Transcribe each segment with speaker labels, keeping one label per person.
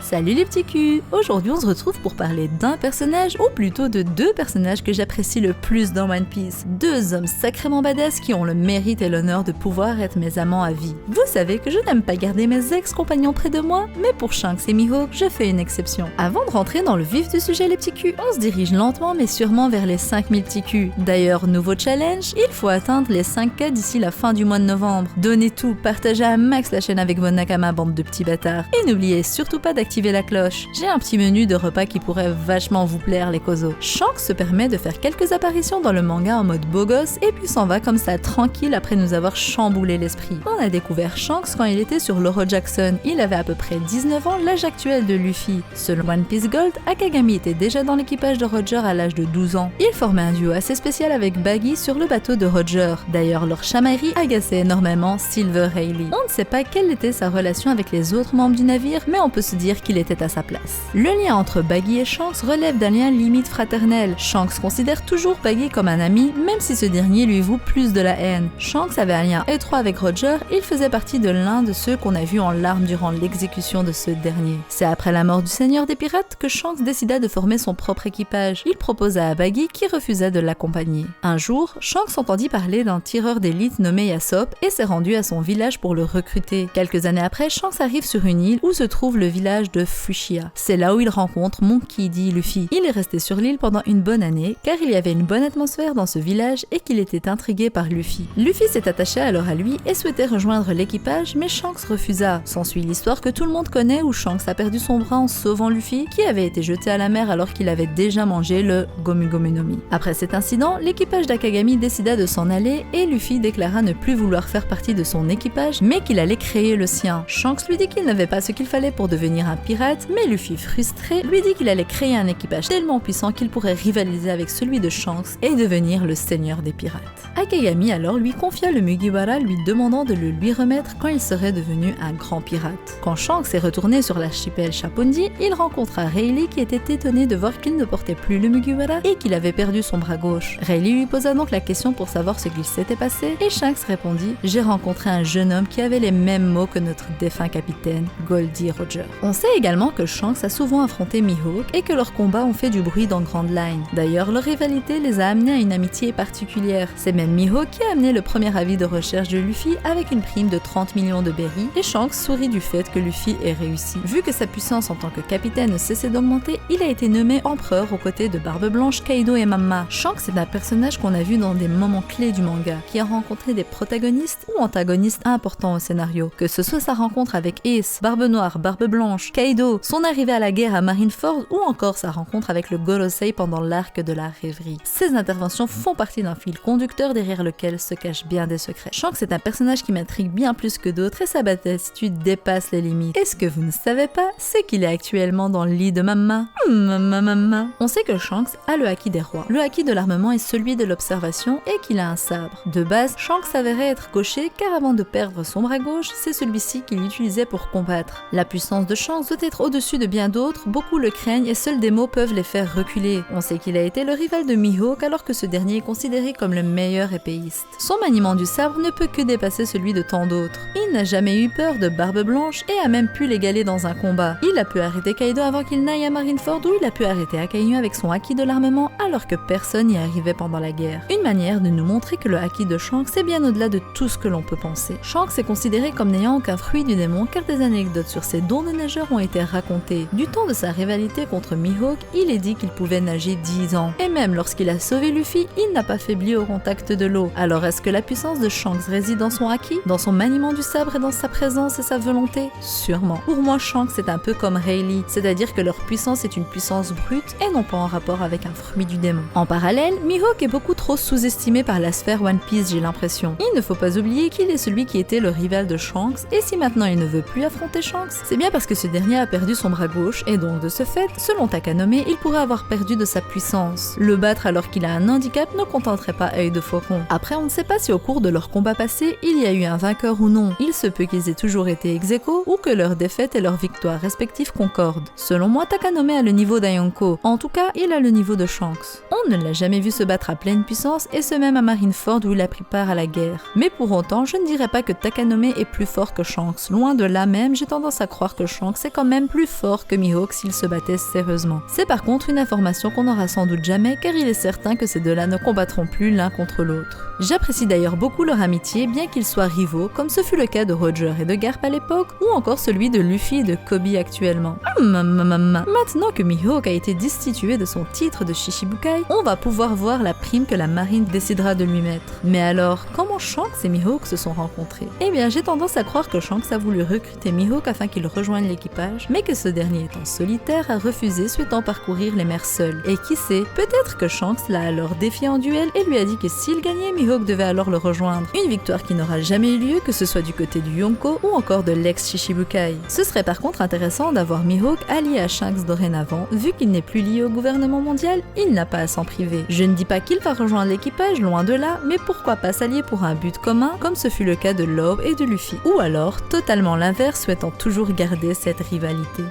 Speaker 1: Salut les petits culs. Aujourd'hui on se retrouve pour parler d'un personnage, ou plutôt de deux personnages que j'apprécie le plus dans One Piece. Deux hommes sacrément badass qui ont le mérite et l'honneur de pouvoir être mes amants à vie. Vous savez que je n'aime pas garder mes ex-compagnons près de moi, mais pour Shanks et Mihawk, je fais une exception. Avant de rentrer dans le vif du sujet les petits culs, on se dirige lentement mais sûrement vers les 5000 petits culs. D'ailleurs, nouveau challenge, il faut atteindre les 5K d'ici la fin du mois de novembre. Donnez tout, partagez à max la chaîne avec vos nakama, bande de petits bâtards. Et n'oubliez surtout pas d'activer la cloche. J'ai un petit menu de repas qui pourrait vachement vous plaire les cozos. Shanks se permet de faire quelques apparitions dans le manga en mode beau gosse et puis s'en va comme ça tranquille après nous avoir chamboulé l'esprit. On a découvert Shanks quand il était sur l'Oro Jackson. Il avait à peu près 19 ans, l'âge actuel de Luffy. Selon One Piece Gold, Akagami était déjà dans l'équipage de Roger à l'âge de 12 ans. Il formait un duo assez spécial avec Baggy sur le bateau de Roger. D'ailleurs, leur chamaillerie agaçait énormément Silver Rayleigh. On ne sait pas quelle était sa relation avec les autres membres du navire, mais on peut se dire qu'il était à sa place. Le lien entre Baggy et Shanks relève d'un lien limite fraternel. Shanks considère toujours Baggy comme un ami, même si ce dernier lui voue plus de la haine. Shanks avait un lien étroit avec Roger, il faisait partie de l'un de ceux qu'on a vus en larmes durant l'exécution de ce dernier. C'est après la mort du seigneur des pirates que Shanks décida de former son propre équipage. Il proposa à Baggy qui refusa de l'accompagner. Un jour, Shanks entendit parler d'un tireur d'élite nommé Yasopp et s'est rendu à son village pour le recruter. Quelques années après, Shanks arrive sur une île où se trouve le village de Fushia. C'est là où il rencontre Monkey D. Luffy. Il est resté sur l'île pendant une bonne année car il y avait une bonne atmosphère dans ce village et qu'il était intrigué par Luffy. Luffy s'est attaché alors à lui et souhaitait rejoindre l'équipage mais Shanks refusa. S'ensuit l'histoire que tout le monde connaît où Shanks a perdu son bras en sauvant Luffy qui avait été jeté à la mer alors qu'il avait déjà mangé le Gomu Gomu no Mi. Après cet incident, l'équipage d'Akagami décida de s'en aller et Luffy déclara ne plus vouloir faire partie de son équipage mais qu'il allait créer le sien. Shanks lui dit qu'il n'avait pas ce qu'il fallait pour devenir un pirate, mais Luffy, frustré, lui dit qu'il allait créer un équipage tellement puissant qu'il pourrait rivaliser avec celui de Shanks et devenir le seigneur des pirates. Akagami alors lui confia le Mugiwara lui demandant de le lui remettre quand il serait devenu un grand pirate. Quand Shanks est retourné sur l'archipel Shapondi, il rencontra Rayleigh qui était étonné de voir qu'il ne portait plus le Mugiwara et qu'il avait perdu son bras gauche. Rayleigh lui posa donc la question pour savoir ce qu'il s'était passé et Shanks répondit « J'ai rencontré un jeune homme qui avait les mêmes mots que notre défunt capitaine, Goldie Roger. » On sait également que Shanks a souvent affronté Mihawk et que leurs combats ont fait du bruit dans Grand Line. D'ailleurs, leur rivalité les a amenés à une amitié particulière. C'est même Mihawk qui a amené le premier avis de recherche de Luffy avec une prime de 30 millions de berries et Shanks sourit du fait que Luffy ait réussi. Vu que sa puissance en tant que capitaine ne cessait d'augmenter, il a été nommé empereur aux côtés de Barbe Blanche, Kaido et Mama. Shanks est un personnage qu'on a vu dans des moments clés du manga, qui a rencontré des protagonistes ou antagonistes importants au scénario. Que ce soit sa rencontre avec Ace, Barbe Noire, Barbe Blanche, Kaido, son arrivée à la guerre à Marineford ou encore sa rencontre avec le Gorosei pendant l'arc de la rêverie. Ces interventions font partie d'un fil conducteur derrière lequel se cachent bien des secrets. Shanks est un personnage qui m'intrigue bien plus que d'autres et sa badassitude dépasse les limites. Et ce que vous ne savez pas, c'est qu'il est actuellement dans le lit de Mama. On sait que Shanks a le haki des rois. Le haki de l'armement est celui de l'observation et qu'il a un sabre. De base, Shanks s'avérait être gaucher car avant de perdre son bras gauche, c'est celui-ci qu'il utilisait pour combattre. La puissance de Shanks doit être au-dessus de bien d'autres, beaucoup le craignent et seuls des mots peuvent les faire reculer. On sait qu'il a été le rival de Mihawk alors que ce dernier est considéré comme le meilleur épéiste. Son maniement du sabre ne peut que dépasser celui de tant d'autres. Il n'a jamais eu peur de Barbe Blanche et a même pu l'égaler dans un combat. Il a pu arrêter Kaido avant qu'il n'aille à Marineford ou il a pu arrêter Akainu avec son haki de l'armement alors que personne n'y arrivait pendant la guerre. Une manière de nous montrer que le haki de Shanks est bien au-delà de tout ce que l'on peut penser. Shanks est considéré comme n'ayant aucun fruit du démon car des anecdotes sur ses dons de nageur ont été racontées. Du temps de sa rivalité contre Mihawk, il est dit qu'il pouvait nager 10 ans. Et même lorsqu'il a sauvé Luffy, il n'a pas faibli au contact de l'eau. Alors est-ce que la puissance de Shanks réside dans son haki, dans son maniement du sabre et dans sa présence et sa volonté? Sûrement. Pour moi, Shanks est un peu comme Rayleigh, c'est-à-dire que leur puissance est une puissance brute et non pas en rapport avec un fruit du démon. En parallèle, Mihawk est beaucoup trop sous-estimé par la sphère One Piece, j'ai l'impression. Il ne faut pas oublier qu'il est celui qui était le rival de Shanks et si maintenant il ne veut plus affronter Shanks, c'est bien parce que ce dernier a perdu son bras gauche et donc de ce fait, selon Takanome, il pourrait avoir perdu de sa puissance. Le battre alors qu'il a un handicap ne contenterait pas Œil de Faucon. Après, on ne sait pas si au cours de leur combat passé, il y a eu un vainqueur ou non. Il se peut qu'ils aient toujours été ex-aequo ou que leurs défaites et leurs victoires respectives concordent. Selon moi, Takanome a le niveau d'Ayonko. En tout cas, il a le niveau de Shanks. On ne l'a jamais vu se battre à pleine puissance et ce même à Marineford où il a pris part à la guerre. Mais pour autant, je ne dirais pas que Takanome est plus fort que Shanks. Loin de là même, j'ai tendance à croire que Shanks est quand même plus fort que Mihawk s'ils se battaient sérieusement. C'est par contre une information qu'on n'aura sans doute jamais car il est certain que ces deux-là ne combattront plus l'un contre l'autre. J'apprécie d'ailleurs beaucoup leur amitié bien qu'ils soient rivaux comme ce fut le cas de Roger et de Garp à l'époque ou encore celui de Luffy et de Kobe actuellement. Maintenant que Mihawk a été destitué de son titre de Shichibukai, on va pouvoir voir la prime que la marine décidera de lui mettre. Mais alors, comment Shanks et Mihawk se sont rencontrés? Eh bien, j'ai tendance à croire que Shanks a voulu recruter Mihawk afin qu'il rejoigne l'équipage, mais que ce dernier étant solitaire a refusé souhaitant parcourir les mers seul. Et qui sait, peut-être que Shanks l'a alors défié en duel et lui a dit que s'il gagnait, Mihawk devait alors le rejoindre. Une victoire qui n'aura jamais eu lieu, que ce soit du côté du Yonko ou encore de l'ex-Shichibukai. Ce serait par contre intéressant d'avoir Mihawk allié à Shanks dorénavant, vu qu'il n'est plus lié au gouvernement mondial, il n'a pas à s'en priver. Je ne dis pas qu'il va rejoindre l'équipage, loin de là, mais pourquoi pas s'allier pour un but commun, comme ce fut le cas de Law et de Luffy. Ou alors, totalement l'inverse, souhaitant toujours garder cette rivalité.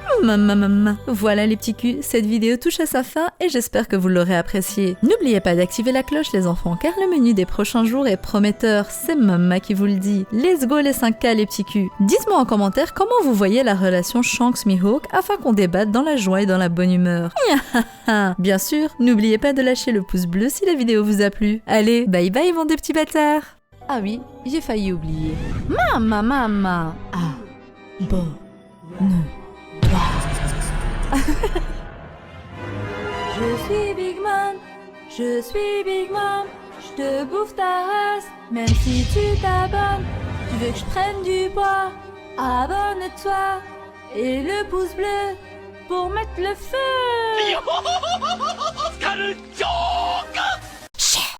Speaker 1: Voilà les petits culs, cette vidéo touche à sa fin et j'espère que vous l'aurez appréciée. N'oubliez pas d'activer la cloche les enfants, car le menu des prochains jours est prometteur, c'est Mama qui vous le dit. Let's go les 5K les petits culs. Dites-moi en commentaire comment vous voyez la relation Shanks-Mihawk afin qu'on débatte dans la joie et dans la bonne humeur. Bien sûr, n'oubliez pas de lâcher le pouce bleu si la vidéo vous a plu. Allez, bye bye mon deux petits bâtards. Ah oui, j'ai failli oublier. Mama. Ah, bon, non. Je suis Big Mom, je te bouffe ta race, même si tu t'abonnes, tu veux que je prenne du poids, abonne-toi, et le pouce bleu, pour mettre le feu.